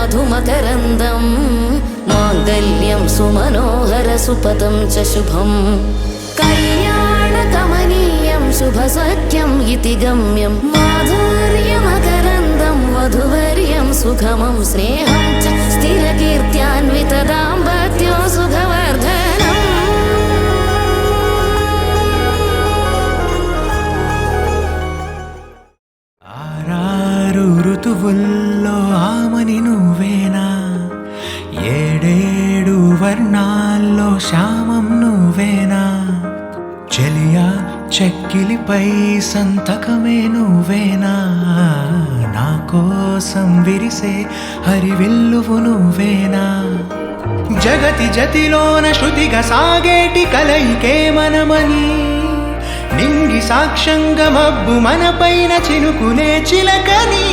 मधुमकरन्दं माङ्गल्यं सुमनोहर सुपदं च शुभं कल्याणकमनीयं शुभसख्यम् इति गम्यं माधुर्यमकरन्दं वधुवर्यं सुखमं स्नेहं च स्थिरकीर्त्यान्वितदाम्पत्यो सुखवर्धनम् ఆరారు ఋతువుల్లో ఆమని నువ్వేనా ఏడేడు వర్ణాల్లో శ్యామం నువ్వేనా చెలియా చెక్కిలిపై సంతకమే నువ్వేనా నా కోసం విరిసే హరివిల్లువు నువ్వేనా జగతి జతిలోన శృతిగా సాగేటి కలయికే మనమని నింగి సాక్ష్యంగా మబ్బు మన పైన చినుకునే చిలకని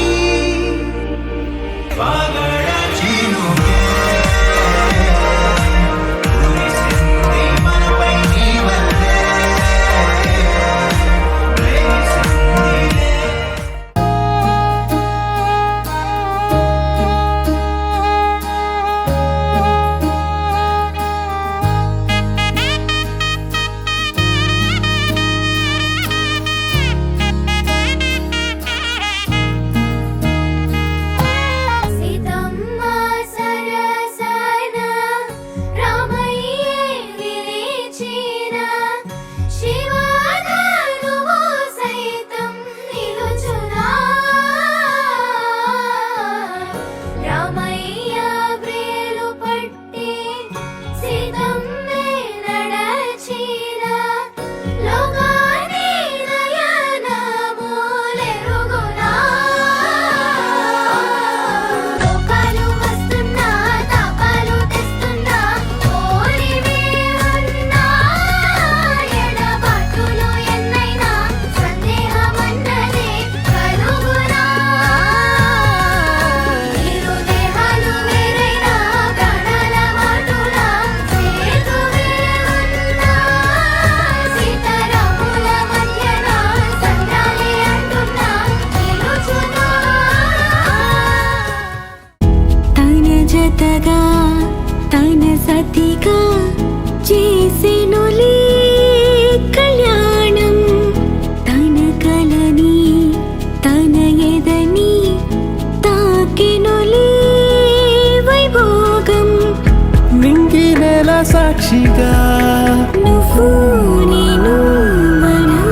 తన సతిగా చేసెనులే కళ్యాణం తన కలని తన ఎదని తాకెనులే వైభోగం నింగి నెల సాక్షిగా నువ్వు నేను మనం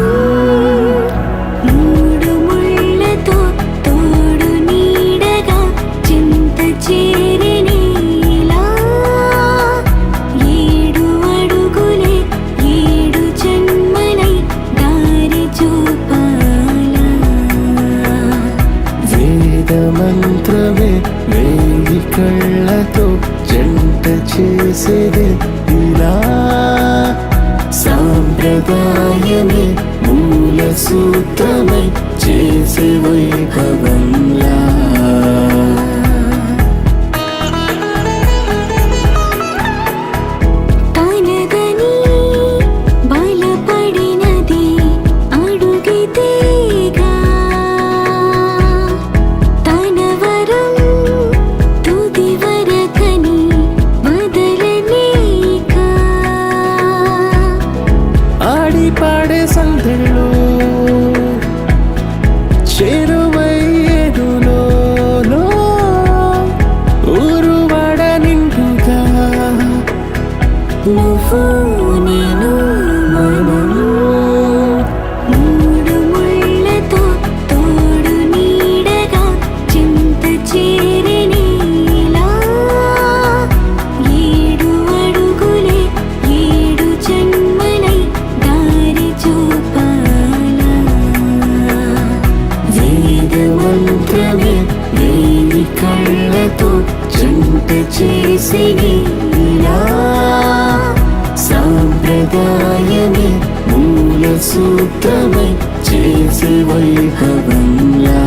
మూడు ముళ్ళతో తోడు నీడగా చింత చేరిని మంత్రమే వేయి కళ్ళతో జంట చేసేదే ఇలా సాంప్రదాయమే మూల సూత్రమై చేసే వైభవంలా పాడే సందడిలో చేరువయ్యేదులో ఊరువాడ నిండుగా నువ్వు నేను మనం మూడు ముళ్ళతో తోడు నీడగా చింత చేరినిలా ఏడు అడుగులే ఏడు జన్మలై దారి చూపాలా వేద మంత్రమే వేయి కళ్ళతో జంట చేసినిలా సాంప్రదాయమే మూల సూత్రమై చేసే వైభవంలా